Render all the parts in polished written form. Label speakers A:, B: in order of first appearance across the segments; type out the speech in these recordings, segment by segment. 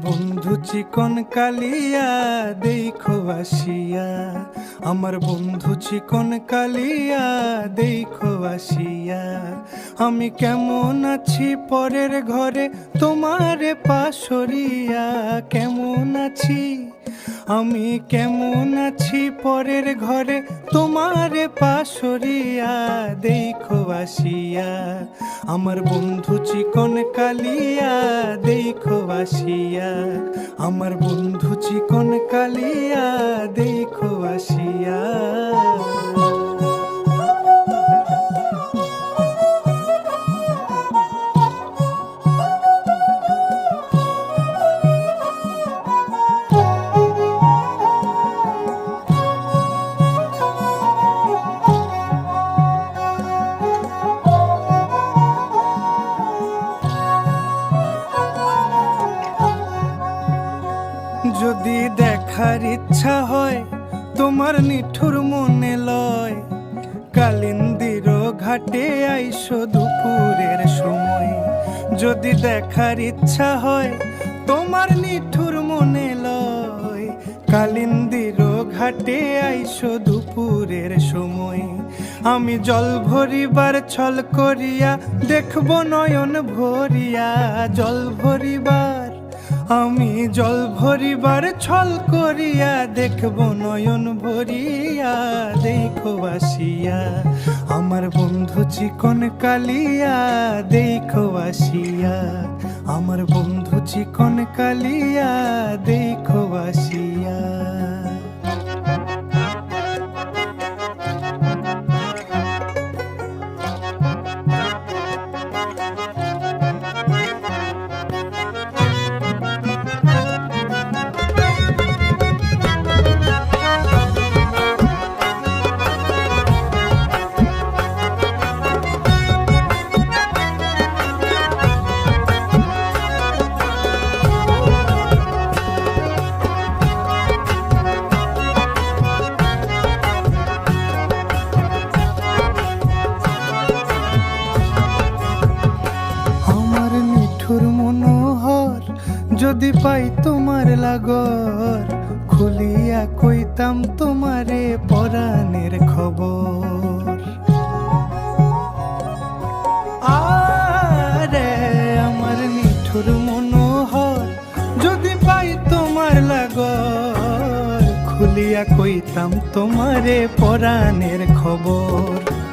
A: বন্ধু চিকন কালিয়া দেখো আসিয়া, আমার বন্ধু চিকন কালিয়া দেখো আসিয়া। আমি কেমন আছি পরের ঘরে তোমারে পাশরিয়া, কেমন আছি আমি কেমন আছি পরের ঘরে তোমারে পাশরিয়া দেখো আসিয়া। আমার বন্ধু চিকন কালিয়া দেখো আসিয়া, আমার বন্ধু চিকন কালিয়া দেখো আসিয়া। যদি দেখার ইচ্ছা হয় তোমার নিঠুর মনে লয়, কালিন্দির ঘাটে আইসো দুপুরের সময়। যদি দেখার ইচ্ছা হয় তোমার নিঠুর মনে লয়, কালিন্দির ঘাটে আইসো দুপুরের সময়। আমি জল ভরিবার ছল করিয়া দেখব নয়ন ভরিয়া, জল ভরিবার আমি জল ভরিবার ছল করিয়া দেখব নয়ন ভরিয়া দেখো আসিয়া। আমার বন্ধু চিকন কালিয়া দেখো আসিয়া, আমার বন্ধু চিকন কালিয়া দেখো আসিয়া। মনোহর যদি পাই তোমার লাগর, খুলিয়া কইতাম তোমারে পরাণের খবর। আরে আমার নিঠুর মনোহর যদি পাই তোমার লাগর, খুলিয়া কইতাম তোমারে পরাণের খবর।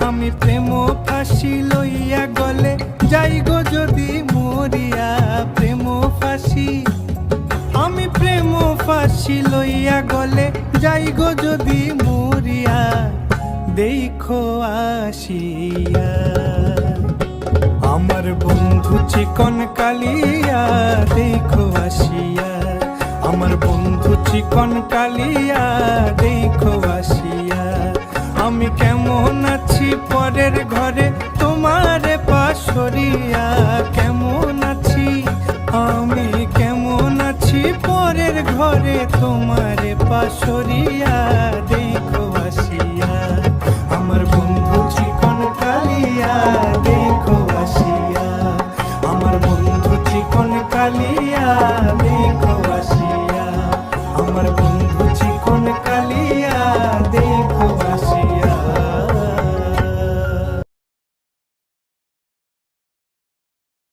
A: আমি প্রেম ফাঁসি লইয়া গলে যাই গো যদি মরিয়া, প্রেম ফাঁসি আমি প্রেম ফাঁসি লইয়া গলে যাই গো যদি মরিয়া দেখো আসিয়া। আমার বন্ধু চিকন কালিয়া দেখো আসিয়া, আমার বন্ধু চিকন কালিয়া দেখো